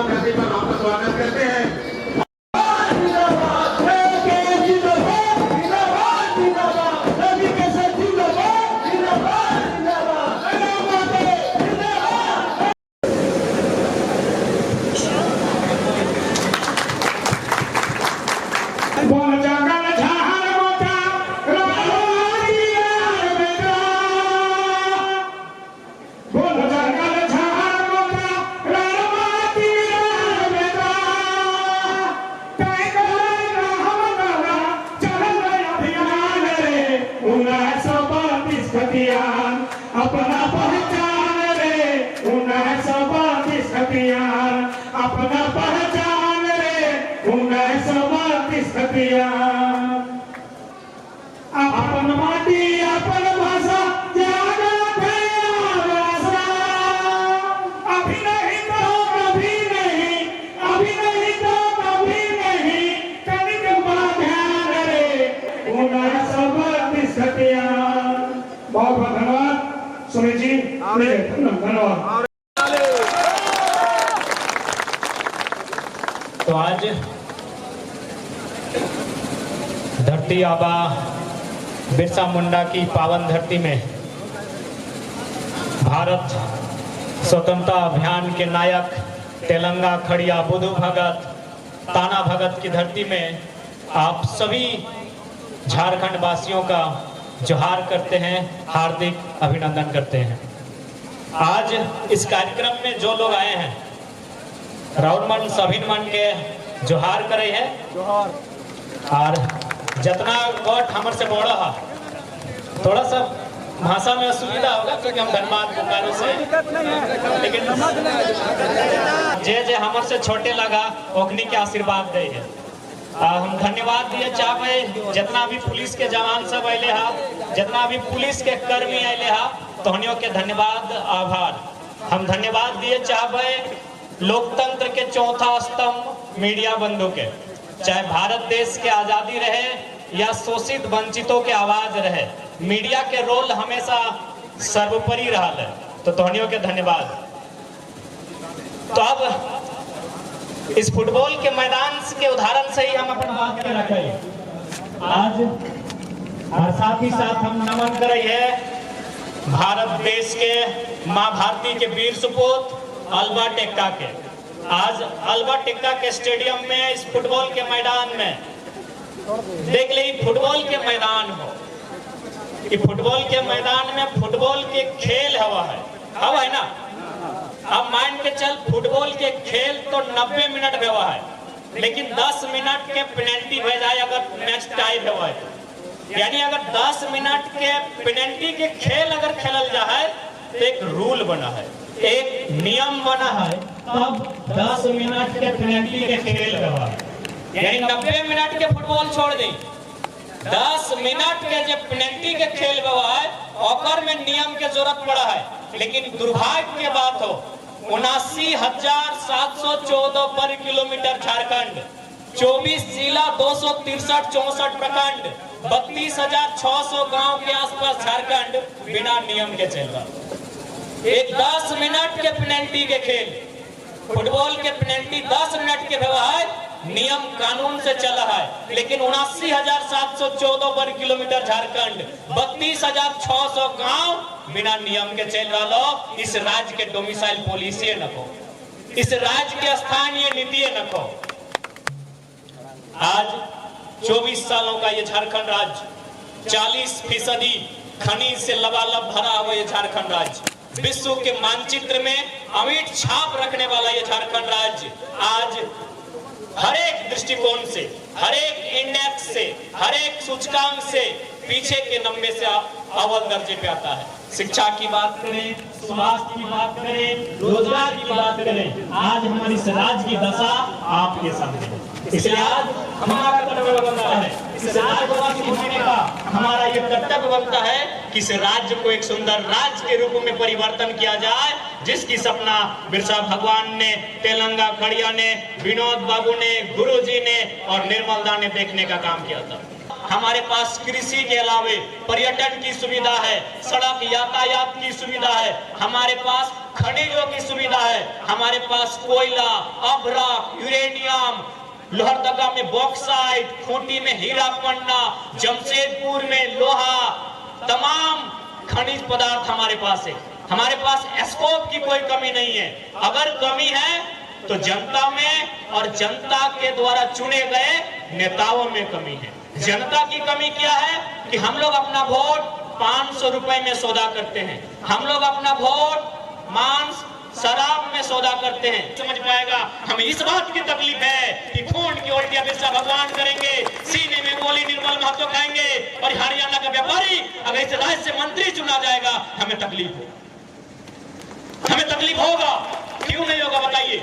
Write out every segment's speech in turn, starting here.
और धरती पर आपका स्वागत करते हैं। अपना पहचान रे 1932 हथियार, अपना पहचान रे 1932 हथियार। अपन माटी अपन भाषा जागृत है आवाज़। अभी नहीं तो कभी नहीं, अभी नहीं तो कभी नहीं, कनिक ध्यान रे 1932 हथियार। बहुत बहुत धन्यवाद सुनील जी, धन्यवाद। तो आज धरती आबा बिरसा मुंडा की पावन धरती में भारत स्वतंत्रता अभियान के नायक तेलंगा खड़िया बुधु भगत ताना भगत की धरती में आप सभी झारखंड वासियों का जोहार करते हैं, हार्दिक अभिनंदन करते हैं। आज इस कार्यक्रम में जो लोग आए हैं राउर मन सभिन मन के जोहार करे है और जितना वोट हमर से बोड़ा है थोड़ा सा भाषा में असुविधा होगा क्योंकि हम धन्यवाद पुकारों से, लेकिन जे हमर से छोटे लगा ओखनी के आशीर्वाद दे है। हम धन्यवाद दिए चाहे जितना भी पुलिस के जवान सब अले हा, जितना भी पुलिस के कर्मी अले हा, तोहनियों के धन्यवाद आभार। हम धन्यवाद दिए चाहे लोकतंत्र के चौथा स्तंभ मीडिया बंधु के, चाहे भारत देश के आजादी रहे या शोषित वंचितों के आवाज रहे, मीडिया के रोल हमेशा सर्वोपरि रहा है। तो तोहनियों के धन्यवाद। तो अब इस फुटबॉल के मैदान के उदाहरण से ही हम अपन बात कर रखे हैं। आज और साथ ही साथ हम नमन करे है भारत देश के माँ भारती के वीर सुपूत अल्बर्ट एक्का के। आज अल्बर्ट एक्का के स्टेडियम में इस फुटबॉल के मैदान में देख ले, फुटबॉल के मैदान हो कि फुटबॉल के मैदान में फुटबॉल के खेल हवा है ना। अब मान के चल फुटबॉल के खेल तो 90 मिनट में हुआ है, लेकिन 10 मिनट के पेनल्टी भेजाए अगर मैच टाई हुआ है, यानी अगर 10 मिनट के पेनल्टी के खेल अगर खेलल जाए तो एक रूल बना है, एक नियम बना है, तब 10 मिनट के पेनल्टी के खेल हुआ है। यानी 90 मिनट के फुटबॉल छोड़ दी, 10 मिनट के जो पेनल्टी के खेल हुआ है और में नियम के जरूरत पड़ा है। लेकिन दुर्भाग्य की बात हो 79,714 वर्ग किलोमीटर झारखंड, 24 जिला, 263-64 प्रखंड, 32,600 गांव के आसपास झारखंड बिना नियम के चल रहा। एक 10 मिनट के पेनल्टी के खेल, फुटबॉल के पेनल्टी 10 मिनट के व्यवहार नियम कानून से चला है, लेकिन 79,714 वर्ग किलोमीटर झारखंड, 32,600 गांव बिना नियम के चल रहा। इस राज्य के डोमिसाइल पॉलिसी नको, इस राज्य के स्थानीय नीति नको। आज 24 सालों का ये झारखंड राज्य 40% खनिज से लबालब भरा हुआ ये झारखंड राज्य, विश्व के मानचित्र में अमिट छाप रखने वाला ये झारखंड राज्य आज हर एक दृष्टिकोण से, हर एक इंडेक्स से, हर एक सूचकांक से पीछे के नंबर से अव्वल दर्जे पे आता है। शिक्षा की बात करें, स्वास्थ्य की बात करें, रोजगार की बात करें, आज हमारी इस राज्य की दशा आपके सामने। इसलिए आज हमारा कर्तव्य बनता है, इस राज्यवासी होने का हमारा ये कर्तव्य बनता है कि इस राज्य को एक सुंदर राज्य के रूप में परिवर्तन किया जाए, जिसकी सपना बिरसा भगवान ने, तेलंगा खड़िया ने, विनोद बाबू ने, गुरुजी ने और निर्मल दा ने देखने का काम किया था। हमारे पास कृषि के अलावे पर्यटन की सुविधा है, सड़क यातायात की सुविधा है, हमारे पास खनिजों की सुविधा है, हमारे पास कोयला, अभ्रक, यूरेनियम, लोहरदगा में बॉक्साइट, खूंटी में हीरा पन्ना, जमशेदपुर में लोहा, तमाम खनिज पदार्थ हमारे पास है। हमारे पास स्कोप की कोई कमी नहीं है। अगर कमी है तो जनता में और जनता के द्वारा चुने गए नेताओं में कमी है। जनता की कमी क्या है कि हम लोग अपना वोट 500 रुपए में सौदा करते हैं, हम लोग अपना वोट मांस शराब में सौदा करते हैं। समझ पाएगा, हमें इस बात की तकलीफ है कि खून की उल्टियां बिरसा भगवान करेंगे, सीने में गोली निर्मल महतो खाएंगे, और हरियाणा का व्यापारी अगर इस राज्य से मंत्री चुना जाएगा, हमें तकलीफ हो, हमें तकलीफ होगा। क्यों नहीं होगा बताइए?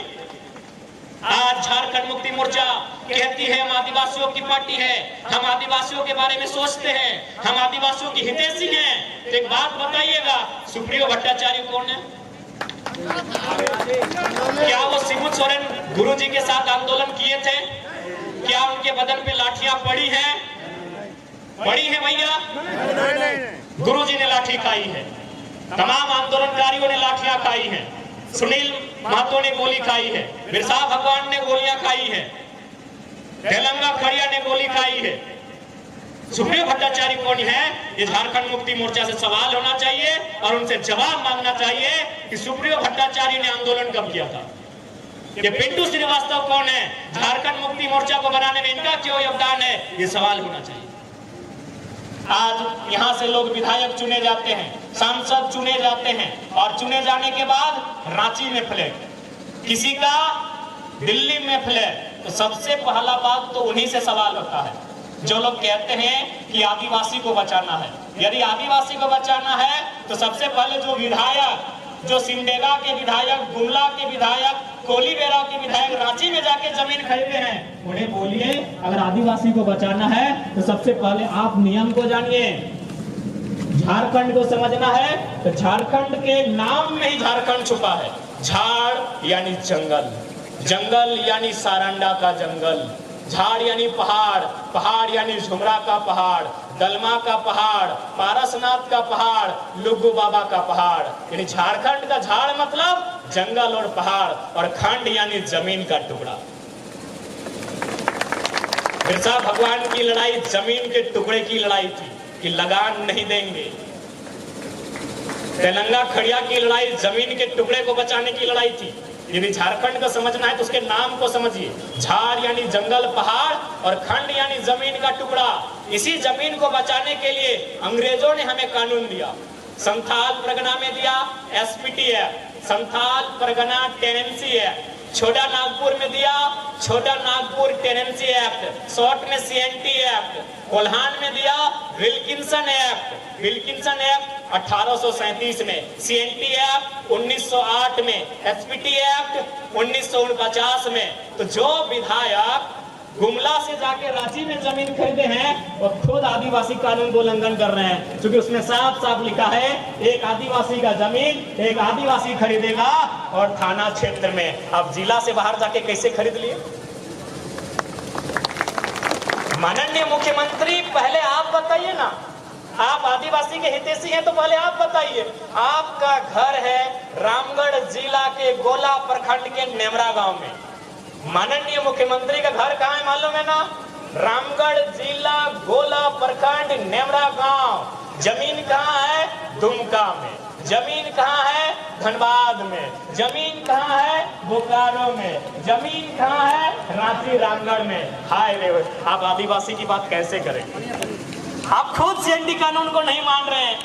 आज झारखंड मुक्ति मोर्चा कहती है हम आदिवासियों की पार्टी है, हम आदिवासियों के बारे में सोचते हैं, हम आदिवासियों की हितैषी हैं। तो एक बात बताइएगा, सुप्रियो भट्टाचार्य कौन है? क्या वो शिबू सोरेन गुरुजी के साथ आंदोलन किए थे? क्या उनके बदन पे लाठियां पड़ी हैं? पड़ी है भैया? गुरुजी ने लाठी खाई है, तमाम आंदोलनकारियों ने लाठियां खाई हैं, सुनील महतो ने गोली खाई है, बिरसा भगवान ने गोलियां खाई है, तेलंगा खड़िया ने गोली खाई है। सुप्रियो भट्टाचार्य कौन है? ये झारखंड मुक्ति मोर्चा से सवाल होना चाहिए और उनसे जवाब मांगना चाहिए कि सुप्रियो भट्टाचार्य ने आंदोलन कब किया था। ये पिंटू श्रीवास्तव कौन है? झारखंड मुक्ति मोर्चा को बनाने में इनका क्यों योगदान है? ये सवाल होना चाहिए। आज यहाँ से लोग विधायक चुने जाते हैं, सांसद चुने जाते हैं, और चुने जाने के बाद रांची में फ्लैग, किसी का दिल्ली में फ्लैग, तो सबसे पहला बात तो उन्हीं से सवाल होता है जो लोग कहते हैं कि आदिवासी को बचाना है। यदि आदिवासी को बचाना है तो सबसे पहले जो विधायक, जो सिमडेगा के विधायक, गुमला के विधायक, कोलीबेरा के विधायक रांची में जाके जमीन खरीदे हैं, उन्हें बोलिए अगर आदिवासी को बचाना है तो सबसे पहले आप नियम को जानिए, झारखंड को समझना है। तो झारखंड के नाम में ही झारखंड छुपा है। झाड़ यानी जंगल, जंगल यानी सारंडा का जंगल, झाड़ यानी पहाड़, पहाड़ यानी झुमरा का पहाड़, दलमा का पहाड़, पारसनाथ का पहाड़, लुगु बाबा का पहाड़। यानी झारखंड का झाड़ मतलब जंगल और पहाड़, और खंड यानी जमीन का टुकड़ा। बिरसा भगवान की लड़ाई जमीन के टुकड़े की लड़ाई थी कि लगान नहीं देंगे। तेलंगा खड़िया की लड़ाई जमीन के टुकड़े को बचाने की लड़ाई थी। यदि झारखंड को समझना है तो उसके नाम को समझिए। झाड़ यानी जंगल पहाड़, और खंड यानी जमीन का टुकड़ा। इसी जमीन को बचाने के लिए अंग्रेजों ने हमें कानून दिया। संथाल परगना में दिया SPT act, Santhal Pargana tenancy act. छोटा नागपुर में दिया छोटा नागपुर टेनेंसी एक्ट, शॉर्ट में CNT एक्ट। कोल्हान में दिया विल्किंसन एक्ट, विल्किंसन एक्ट 1837 में, CNT एक्ट 1908 में, SPT एक्ट 1949 में। तो जो विधायक गुमला से जाके रांची में जमीन खरीदे हैं वो खुद आदिवासी कानून को उल्लंघन कर रहे हैं, क्योंकि उसमें साफ साफ लिखा है एक आदिवासी का जमीन एक आदिवासी खरीदेगा, और थाना क्षेत्र में। अब जिला से बाहर जाके कैसे खरीद लिए? माननीय मुख्यमंत्री, पहले आप बताइए ना, आप आदिवासी के हितैषी हैं तो पहले आप बताइए। आपका घर है रामगढ़ जिला के गोला प्रखंड के नेमरा गांव में। माननीय मुख्यमंत्री का घर कहाँ है मालूम है ना? रामगढ़ जिला गोला प्रखंड नेमरा गांव। जमीन कहाँ है? दुमका में। जमीन कहाँ है? धनबाद में। जमीन कहाँ है? बोकारो में। जमीन कहाँ है? रांची रामगढ़ में। हाय रे, आप आदिवासी की बात कैसे करें? आप खुद CNT कानून को नहीं मान रहे हैं,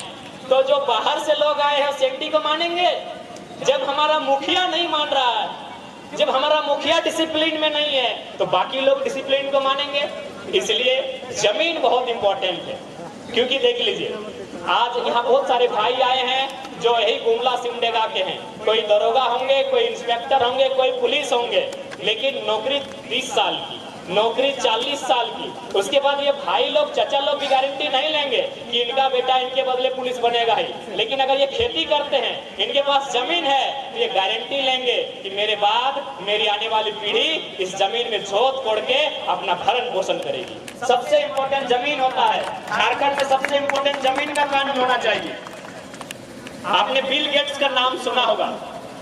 तो जो बाहर से लोग आए हैं CNT को मानेंगे? जब हमारा मुखिया नहीं मान रहा है, जब हमारा मुखिया डिसिप्लिन में नहीं है, तो बाकी लोग डिसिप्लिन को मानेंगे। इसलिए जमीन बहुत इंपॉर्टेंट है। क्योंकि देख लीजिए, आज यहाँ बहुत सारे भाई आए हैं जो यही गुमला सिमडेगा के हैं। कोई दरोगा होंगे, कोई इंस्पेक्टर होंगे, कोई पुलिस होंगे, लेकिन नौकरी 30 साल की, नौकरी 40 साल की। उसके बाद ये भाई लोग, चचा लोग भी गारंटी नहीं लेंगे कि इनका बेटा इनके बदले पुलिस बनेगा ही। लेकिन अगर ये खेती करते हैं, इनके पास जमीन है, तो ये गारंटी लेंगे कि मेरे बाद मेरी आने वाली पीढ़ी इस जमीन में जोत कोड़ के अपना भरण पोषण करेगी। सबसे इम्पोर्टेंट जमीन होता है। झारखंड में सबसे इम्पोर्टेंट जमीन का कानून होना चाहिए। आपने बिल गेट्स का नाम सुना होगा।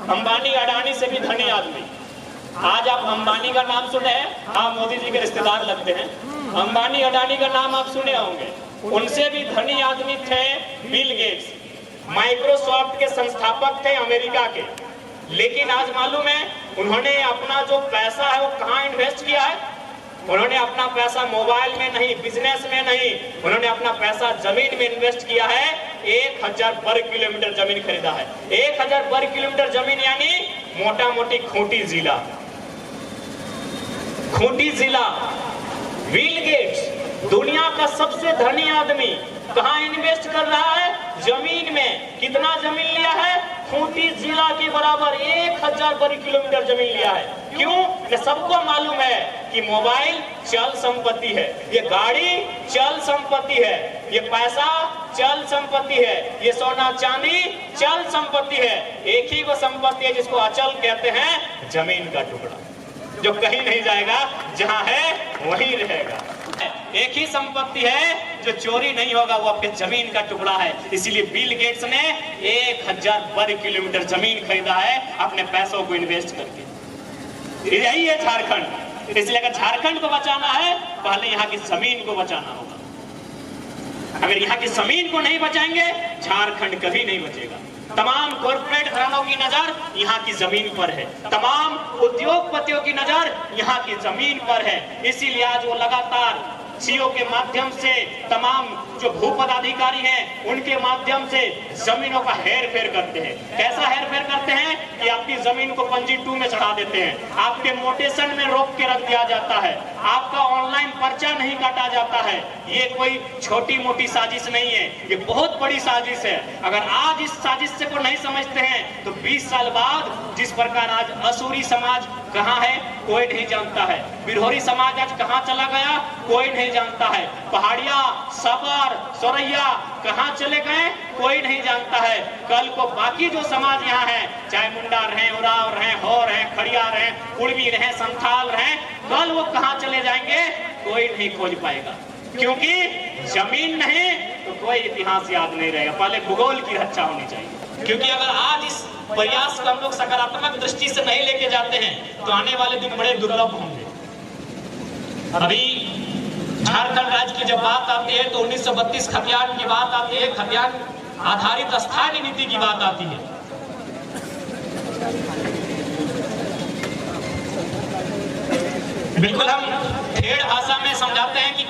अंबानी अडानी से भी धनी आदमी। आज आप अंबानी का नाम सुने हैं, आप मोदी जी के रिश्तेदार लगते हैं। अंबानी अडानी का नाम आप सुने होंगे, उनसे भी धनी आदमी थे बिल गेट्स, माइक्रोसॉफ्ट के संस्थापक थे अमेरिका के। लेकिन आज मालूम है उन्होंने अपना जो पैसा है वो कहाँ इन्वेस्ट किया है? उन्होंने अपना पैसा मोबाइल में नहीं, बिजनेस में नहीं, उन्होंने अपना पैसा जमीन में इन्वेस्ट किया है। 1000 वर्ग किलोमीटर जमीन खरीदा है। 1000 वर्ग किलोमीटर जमीन यानी मोटा मोटी खूंटी जिला। खूंटी जिला। बिल गेट्स दुनिया का सबसे धनी आदमी कहाँ इन्वेस्ट कर रहा है? जमीन में। कितना जमीन लिया है? खूंटी जिला के बराबर 1000 वर्ग किलोमीटर जमीन लिया है। क्यों? सबको मालूम है कि मोबाइल चल संपत्ति है, ये गाड़ी चल संपत्ति है, ये पैसा चल संपत्ति है, ये सोना चांदी चल संपत्ति है। एक ही वो संपत्ति है जिसको अचल कहते हैं, जमीन का टुकड़ा, जो कहीं नहीं जाएगा, जहां है वहीं रहेगा। एक ही संपत्ति है जो चोरी नहीं होगा, वो आपके जमीन का टुकड़ा है। इसीलिए बिल गेट्स ने 1000 वर्ग किलोमीटर जमीन खरीदा है अपने पैसों को इन्वेस्ट करके। यही है झारखंड। इसलिए अगर झारखंड को बचाना है, पहले यहाँ की जमीन को बचाना होगा। अगर यहाँ की जमीन को नहीं बचाएंगे, झारखंड कभी नहीं बचेगा। तमाम कॉर्पोरेट घरानों की नजर यहाँ की जमीन पर है, तमाम उद्योगपतियों की नजर यहाँ की जमीन पर है। इसीलिए आज वो लगातार सीओ के माध्यम से, तमाम जो भू पदाधिकारी हैं उनके माध्यम से जमीनों का हेर फेर करते हैं। कैसा हेर फेर करते हैं कि आपकी जमीन को पंजी 2 में चढ़ा देते हैं, आपके मोटेशन में रोक के रख दिया जाता है, आपका ऑनलाइन पर्चा नहीं काटा जाता है। ये कोई छोटी मोटी साजिश नहीं है, ये बहुत बड़ी साजिश है। अगर आज इस साजिश से को नहीं समझते हैं तो 20 साल बाद जिस प्रकार आज असुरी समाज कहाँ है कोई नहीं जानता है, बिरहोरी समाज आज कहाँ चला गया कोई नहीं जानता है, पहाड़िया, सबर, सोरैया कहाँ चले गए कोई नहीं जानता है। कल को बाकी जो समाज यहाँ है, चाहे मुंडा रहे, उराव रहे, हो रहे, खड़िया रहे, कुड़मी रहे, संथाल रहे, कल वो कहाँ चले जाएंगे कोई नहीं खोज पाएगा। क्योंकि जमीन नहीं तो कोई इतिहास याद नहीं रहेगा। पहले भूगोल की रक्षा होनी चाहिए। क्योंकि अगर आज इस प्रयास को हम लोग सकारात्मक दृष्टि से नहीं लेके जाते हैं तो आने वाले दिन बड़े दुर्लभ होंगे। अभी झारखंड राज्य की जब बात आती है तो 1932 खतियान की बात आती है, खतियान आधारित स्थानीय नीति की बात आती है। बिल्कुल हम ठेठ भाषा में समझाते हैं कि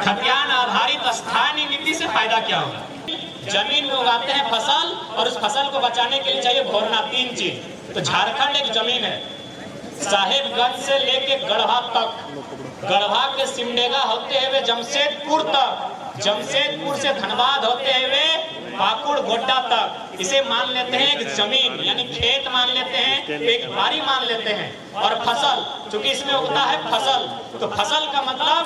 खतियान आधारित स्थानीय नीति से फायदा क्या होगा। जमीन में उगाते हैं फसल और उस फसल को बचाने के लिए चाहिए भोरना 3 चीज। तो झारखंड एक जमीन है, साहेबगंज से लेके गढ़वा तक, गढ़वा के सिमडेगा होते हुए जमशेदपुर तक, जमशेदपुर से धनबाद होते हुए पाकुड़ गोड्डा तक, इसे मान लेते हैं एक जमीन यानी खेत मान लेते हैं, एक बारी मान लेते हैं। और फसल, चूंकि इसमें उगता है फसल, तो फसल का मतलब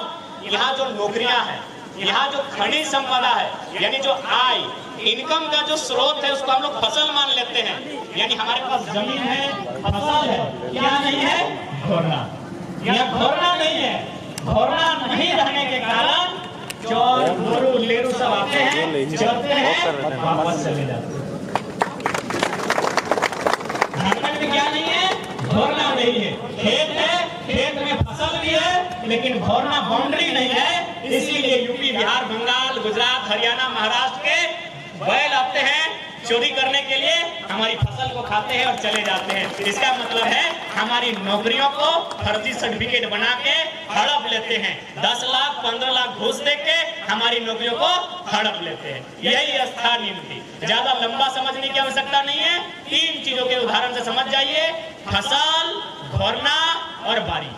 यहाँ जो नौकरियां हैं, यहाँ जो खनिज संपदा है, यानी जो आय, इनकम का जो स्रोत है उसको हम लोग फसल मान लेते हैं। यानी हमारे पास जमीन है, फसल है, क्या नहीं है घोरना, यह घोरना नहीं है। घोरना नहीं रहने के कारण चोर गोरू लेरू सब आते हैं, चलते हैं और वापस चले जाते हैं। झारखंड में क्या नहीं है? घोरना नहीं है। खेत है, खेत में फसल भी है, लेकिन घोरना बाउंड्री नहीं है। इसीलिए यूपी, बिहार, बंगाल, गुजरात, हरियाणा, महाराष्ट्र के बैल आते हैं चोरी करने के लिए, हमारी फसल को खाते हैं और चले जाते हैं। इसका मतलब है हमारी नौकरियों को फर्जी सर्टिफिकेट बना के हड़प लेते हैं। 10 लाख 15 लाख घूस दे के हमारी नौकरियों को हड़प लेते हैं। यही स्थानीय नीति। ज्यादा लंबा समझने की आवश्यकता नहीं है, 3 चीजों के उदाहरण से समझ जाइए। फसल, घोरना और बारी।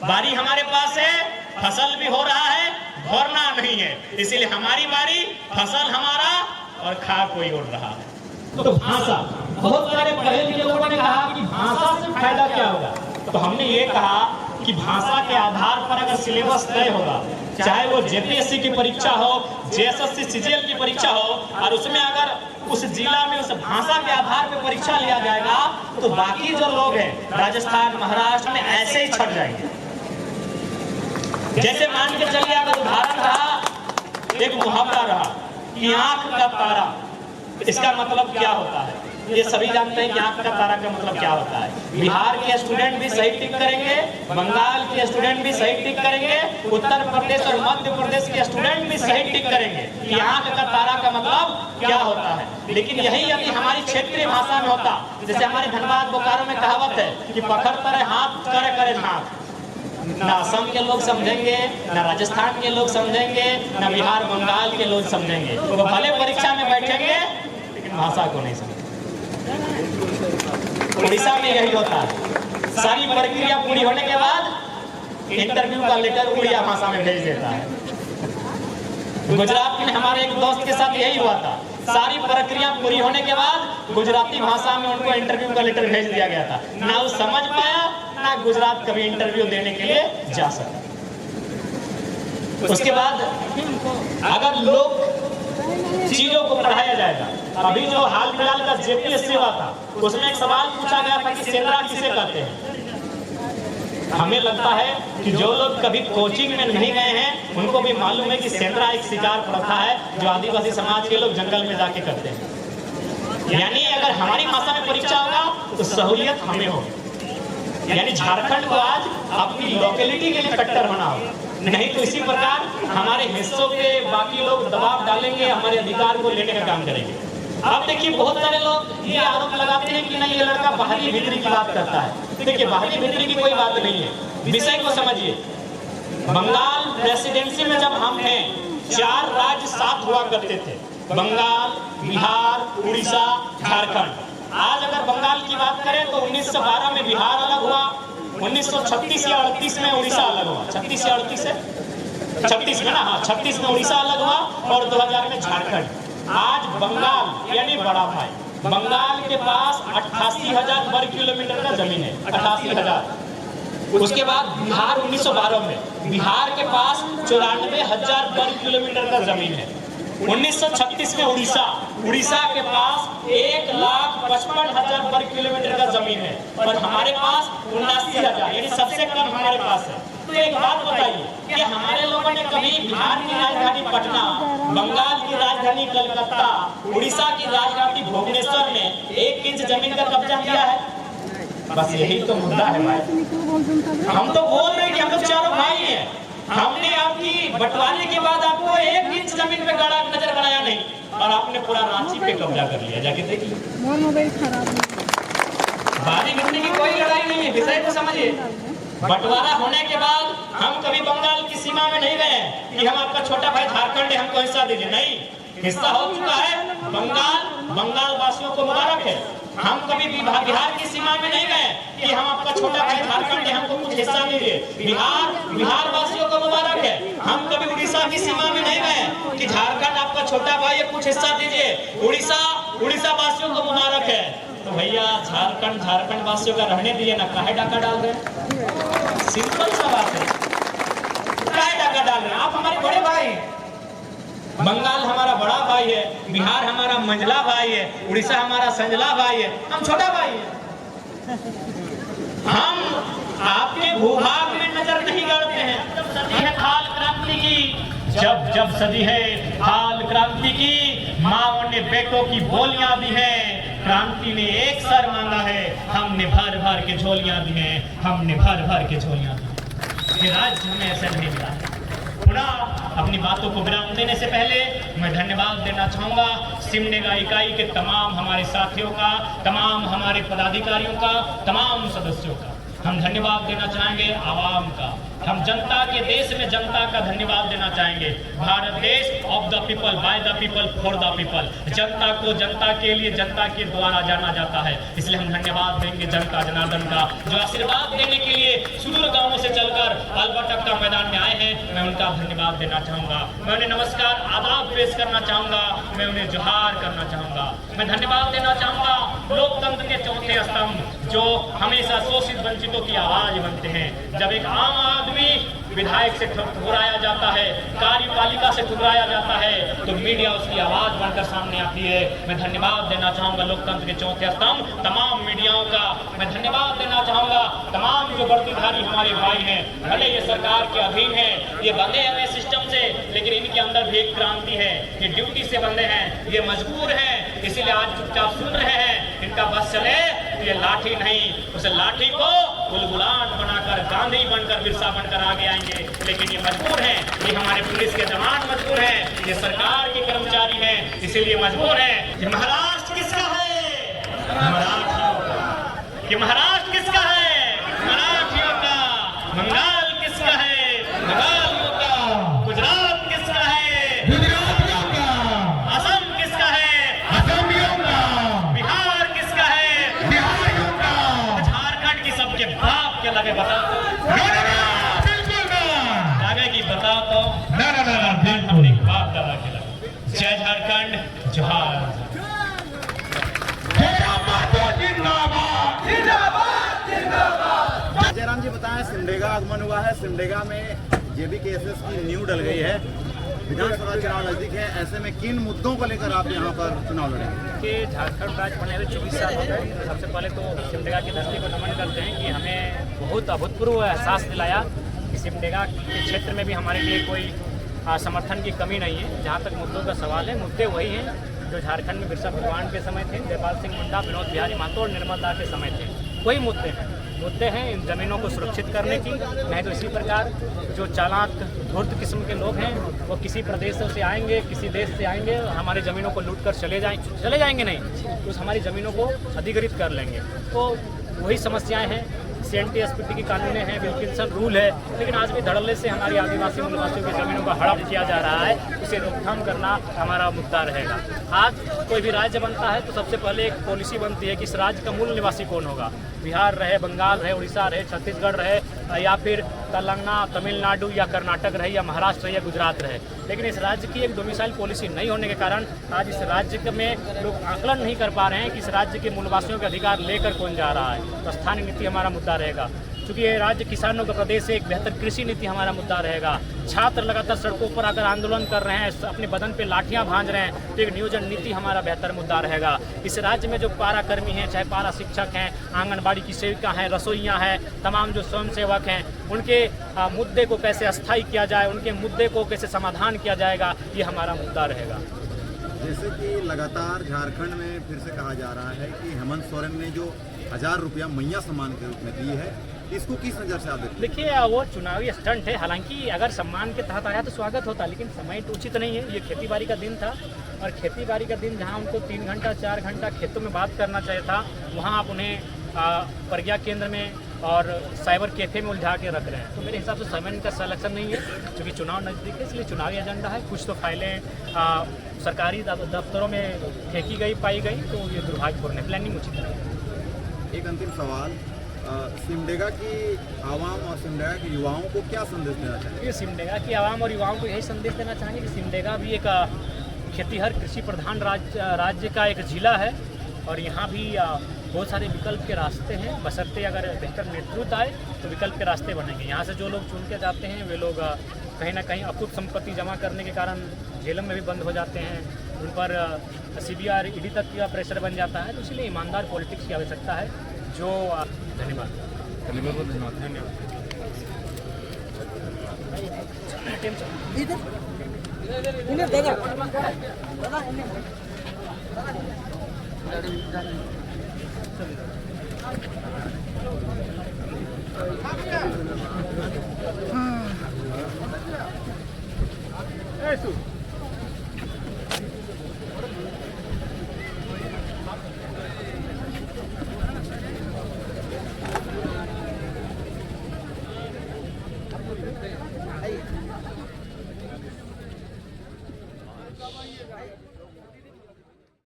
बारी हमारे पास है, फसल भी हो रहा है, घोरना नहीं है। इसीलिए हमारी बारी, फसल हमारा और खा कोई और रहा है। तो भाषा, बहुत सारे पढ़े लिखे लोगों ने कहा कि भाषा से फायदा क्या होगा। तो हमने ये कहा कि भाषा के आधार पर अगर सिलेबस तय होगा, चाहे वो जेपीएससी की परीक्षा हो, जेएसएससी सीजीएल की परीक्षा हो, और उसमें अगर उस जिला में उस भाषा के आधार पर परीक्षा लिया जाएगा तो बाकी जो लोग हैं राजस्थान, महाराष्ट्र में ऐसे ही छट जाएंगे। जैसे मान के चलिए, अगर उदाहरण रहा, एक मुहावरा रहा कि आंख का तारा, इसका मतलब क्या होता है? ये सभी जानते हैं कि आंख का तारा का मतलब क्या होता है। बिहार के स्टूडेंट भी सही टिक करेंगे, बंगाल के स्टूडेंट भी सही टिक करेंगे, उत्तर प्रदेश और मध्य प्रदेश के स्टूडेंट भी सही टिक करेंगे कि आंख का तारा का मतलब क्या होता है। लेकिन यही यदि हमारी क्षेत्रीय भाषा में होता, जैसे हमारे धनबाद बोकारो में कहावत है कि पकड़ करे हाथ करे करे हाथ, ना असम के लोग समझेंगे, ना राजस्थान के लोग समझेंगे, ना बिहार बंगाल के लोग समझेंगे। वो भले परीक्षा में बैठेंगे लेकिन भाषा को नहीं समझेंगे। उड़ीसा में यही होता है, सारी प्रक्रिया पूरी होने के बाद इंटरव्यू का लेटर उड़िया भाषा में भेज देता है। गुजरात में हमारे एक दोस्त के साथ यही हुआ था, सारी प्रक्रिया पूरी होने के बाद गुजराती भाषा में उनको इंटरव्यू का लेटर भेज दिया गया था। ना वो समझ पाया, ना गुजरात कभी इंटरव्यू देने के लिए जा सका। उसके बाद अगर लोग चीजों को पढ़ाया जाएगा, अभी जो हाल फिलहाल का जेपीएससी हुआ था उसमें एक सवाल पूछा गया था कि सेंद्रा किसे कहते हैं। हमें लगता है कि जो लोग कभी कोचिंग में नहीं गए हैं उनको भी मालूम है कि सेंद्रा एक शिकार प्रथा है जो आदिवासी समाज के लोग जंगल में जाके करते हैं। यानी अगर हमारी भाषा में परीक्षा होगा तो सहूलियत हमें होगी। यानी झारखंड को आज अपनी लोकेलिटी के लिए कट्टर होना होगा, नहीं तो इसी प्रकार हमारे हिस्सों पे बाकी लोग दबाव डालेंगे, हमारे अधिकार को लेने का काम करेंगे। अब देखिए बहुत सारे लोग ये आरोप लगाते हैं कि नहीं ये लड़का बाहरी भीतरी की बात करता है। देखिए बाहरी भीतरी की कोई बात नहीं है, विषय को समझिए। बंगाल प्रेसिडेंसी में जब हम थे 4 राज्य साथ हुआ करते थे, बंगाल, बिहार, उड़ीसा, झारखंड। आज अगर बंगाल की बात करें तो 1912 में बिहार अलग हुआ, 1936 या 38 में उड़ीसा अलग हुआ। 36 या 38 है, 36 में ना, हाँ 36 में उड़ीसा अलग हुआ और 2000 में झारखंड। आज बंगाल यानी बड़ा भाई, बंगाल के पास 88,000 वर्ग किलोमीटर का जमीन है, 88,000। उसके बाद बिहार 1912 में बिहार के पास 94,000 वर्ग किलोमीटर का जमीन है। 1936 में उड़ीसा के पास 1,55,000 वर्ग किलोमीटर का जमीन है और हमारे पास 79,000, यानी सबसे कम हमारे पास है। तो एक बात बताइए कि हमारे लोगों ने कभी बिहार की राजधानी पटना, बंगाल की राजधानी कलकत्ता, उड़ीसा की राजधानी भुवनेश्वर में 1 इंच जमीन का कब्जा किया है? बस यही तो मुद्दा है भाई। हम तो बोल रहे हैं कि हम लोग चारों भाई हैं, हमने आपकी बंटवारे के बाद आपको 1 इंच जमीन पे गाड़ा नजर गड़ाया नहीं और आपने पूरा रांची पे कब्जा कर लिया। जाके देखिए, बाहरी घटने की कोई लड़ाई नहीं है, विषय को समझिए। बंटवारा होने के बाद हम कभी बंगाल की सीमा में नहीं गए कि हम आपका छोटा भाई झारखंड है हमको हिस्सा दीजिए, नहीं, हिस्सा हो चुका है। बंगाल वासियों को मुबारक है। हम कभी बिहार की सीमा में नहीं गए कि हम आपका छोटा भाई झारखंड है हमको कुछ हिस्सा दीजिए, बिहार वासियों को मुबारक है। हम कभी उड़ीसा की सीमा में नहीं गए कि झारखंड आपका छोटा भाई है कुछ हिस्सा दीजिए, उड़ीसा वासियों को मुबारक है। तो भैया झारखंड वासियों का रहने दिए ना, काहे डाका डाल रहे हैं? सिंपल सा बात है, काहे डाका डाल रहे हैं? आप हमारे बड़े भाई हैं, बंगाल हमारा बड़ा भाई है, बिहार हमारा मंझला भाई है, उड़ीसा हमारा संजला भाई है, हम छोटा भाई है। हम आपके भूभाग में नजर नहीं गाड़ते हैं। जब सदी है खाल क्रांति की, जब सदी है खाल क्रांति की, माओ ने बेटों की बोलियां दी है, क्रांति ने एक सर मांगा है, हमने भर भर के झोलियां दी हैं, हमने भर भर के झोलियां दी। ये राज्य हमें ऐसा नहीं मिला। पुनः अपनी बातों को विराम देने से पहले मैं धन्यवाद देना चाहूंगा सिमडेगा इकाई के तमाम हमारे साथियों का, तमाम हमारे पदाधिकारियों का, तमाम सदस्यों का। हम धन्यवाद देना चाहेंगे आवाम का, हम जनता के देश में जनता का धन्यवाद देना चाहेंगे। भारत देश of the people, by the people, for the people. जनता को जनता के लिए, जनता के द्वारा जाना जाता है। इसलिए हम धन्यवाद देंगे जनता जनार्दन का, जो आशीर्वाद देने के लिए सुदूर गांवों से चलकर अल्बर्ट का मैदान में आए हैं। मैं उनका धन्यवाद देना चाहूंगा, मैं उन्हें नमस्कार आदाब पेश करना चाहूंगा, मैं उन्हें जोहार करना चाहूंगा। मैं धन्यवाद देना चाहूंगा लोकतंत्र के चौथे स्तंभ, जो हमेशा शोषित वंचितों की आवाज बनते हैं। जब एक आम आदमी विधायक से ठुकराया जाता है, कार्यपालिका से ठुकराया जाता है, तो मीडिया उसकी आवाज बनकर सामने आती है। मैं धन्यवाद देना चाहूंगा लोकतंत्र के चौथे स्तंभ तमाम मीडियाओं का। मैं धन्यवाद देना चाहूंगा तमाम जो वर्दीधारी हमारे भाई हैं, भले ये सरकार के अधीन है, ये बंधे हुए सिस्टम से, लेकिन इनके अंदर भी एक क्रांति है। ये ड्यूटी से बंधे हैं, ये मजबूर हैं, इसीलिए आज चुपचाप सुन रहे हैं। का बस चले तो ये लाठी नहीं, उस लाठी को गुलगुलान बनाकर, गांधी बनकर, बिरसा बनकर आगे आएंगे। लेकिन ये मजबूर हैं, ये हमारे पुलिस के जवान मजबूर हैं, ये सरकार के कर्मचारी हैं, इसीलिए मजबूर है। ये महाराष्ट्र किसका है? मराठियों का। ये महाराष्ट्र किसका है? मराठियों का। बंगाल किसका है? बंगालियों का। गुजरात किसका है? गुजरातियों का। असम किसका है? असमियों का। बिहार किसका है? बिहारियों का। झारखंड की सबके बाप के लगे बताओ तो। बिल्कुल ना। लगे कि बताओ तो। ना अपने बाप दादा के लगे। जय झारखंड, जोहार। जयराम जी बताएं, सिमडेगा आगमन हुआ है, सिमडेगा में जेबी केसेस की नींव डल गई है, विधानसभा चुनाव नजदीक है, ऐसे में किन मुद्दों को लेकर आप यहाँ पर चुनाव लड़ेंगे? कि झारखंड राज्य बने हुए 24 साल हो गए। सबसे पहले तो सिमडेगा की धरती को नमन करते हैं कि हमें बहुत अभूतपूर्व एहसास दिलाया कि सिमडेगा के क्षेत्र में भी हमारे लिए कोई समर्थन की कमी नहीं है। जहाँ तक मुद्दों का सवाल है, मुद्दे वही हैं जो झारखंड में बिरसा भगवान के समय थे, जयपाल सिंह मुंडा, विनोद बिहारी महतो और निर्मल दास के समय थे। वही मुद्दे हैं इन ज़मीनों को सुरक्षित करने की। नहीं तो इसी प्रकार जो चालाक धूर्त किस्म के लोग हैं वो किसी प्रदेशों से आएंगे, किसी देश से आएंगे, हमारी ज़मीनों को लूट कर चले जाएंगे नहीं तो हमारी ज़मीनों को अधिग्रहित कर लेंगे। तो वही समस्याएं हैं। CNT-SPT की कानूनें हैं, विल्किंसन रूल है, लेकिन आज भी धड़ल्ले से हमारी आदिवासी मूलवासियों की ज़मीनों का हड़प किया जा रहा है। उसे रोकथाम करना हमारा मुद्दा रहेगा। आज कोई भी राज्य बनता है तो सबसे पहले एक पॉलिसी बनती है कि इस राज्य का मूल निवासी कौन होगा। बिहार रहे, बंगाल रहे, उड़ीसा रहे, छत्तीसगढ़ रहे, या फिर तेलंगाना, तमिलनाडु या कर्नाटक रहे, या महाराष्ट्र रहे, या गुजरात रहे। लेकिन इस राज्य की एक डोमिसाइल पॉलिसी नहीं होने के कारण आज इस राज्य में लोग आकलन नहीं कर पा रहे हैं कि इस राज्य के मूलवासियों के अधिकार लेकर कौन जा रहा है। तो स्थानीय नीति हमारा मुद्दा रहेगा। क्योंकि ये राज्य किसानों का प्रदेश है, एक बेहतर कृषि नीति हमारा मुद्दा रहेगा। छात्र लगातार सड़कों पर आकर आंदोलन कर रहे हैं, अपने बदन पे लाठियां भांज रहे हैं, तो एक नियोजन नीति हमारा बेहतर मुद्दा रहेगा। इस राज्य में जो पारा कर्मी हैं, चाहे पारा शिक्षक हैं, आंगनबाड़ी की सेविका हैं, रसोइयाँ हैं, तमाम जो स्वयं सेवक हैं, उनके मुद्दे को कैसे अस्थायी किया जाए, उनके मुद्दे को कैसे समाधान किया जाएगा, ये हमारा मुद्दा रहेगा। जैसे कि लगातार झारखंड में फिर से कहा जा रहा है कि हेमंत सोरेन ने जो 1000 रुपया मैया सम्मान के रूप में दी है, इसको किस नज़र से आप देखते हैं? देखिए, वो चुनावी स्टंट है। हालांकि अगर सम्मान के तहत आया तो स्वागत होता, लेकिन समय तो उचित नहीं है। ये खेती-बाड़ी का दिन था और खेती-बाड़ी का दिन जहां उनको 3 घंटा 4 घंटा खेतों में बात करना चाहिए था, वहां आप उन्हें प्रज्ञा केंद्र में और साइबर कैफे में उलझा के रख रहे हैं। तो मेरे हिसाब से समय का सिलेक्शन नहीं है, क्योंकि चुनाव नज़दीक है, इसलिए चुनावी एजेंडा है। कुछ तो फाइलें सरकारी दफ्तरों में फेंकी गई पाई गई, तो ये दुर्भाग्यपूर्ण है। प्लानिंग उचित नहीं। एक अंतिम सवाल, सिमडेगा की आवाम और सिमडेगा के युवाओं को क्या संदेश देना चाहिए? सिमडेगा की आवाम और युवाओं को यही संदेश देना चाहेंगे कि सिमडेगा भी एक खेतीहर कृषि प्रधान राज्य का एक जिला है और यहाँ भी बहुत सारे विकल्प के रास्ते हैं। बशर्ते अगर बेहतर नेतृत्व आए तो विकल्प के रास्ते बनेंगे। यहाँ से जो लोग चुन के जाते हैं वे लोग कहीं ना कहीं अकुत संपत्ति जमा करने के कारण जेलों में भी बंद हो जाते हैं, उन पर CBI ED तक का प्रेशर बन जाता है। तो इसलिए ईमानदार पॉलिटिक्स की आवश्यकता है। जो धन्यवाद। इधर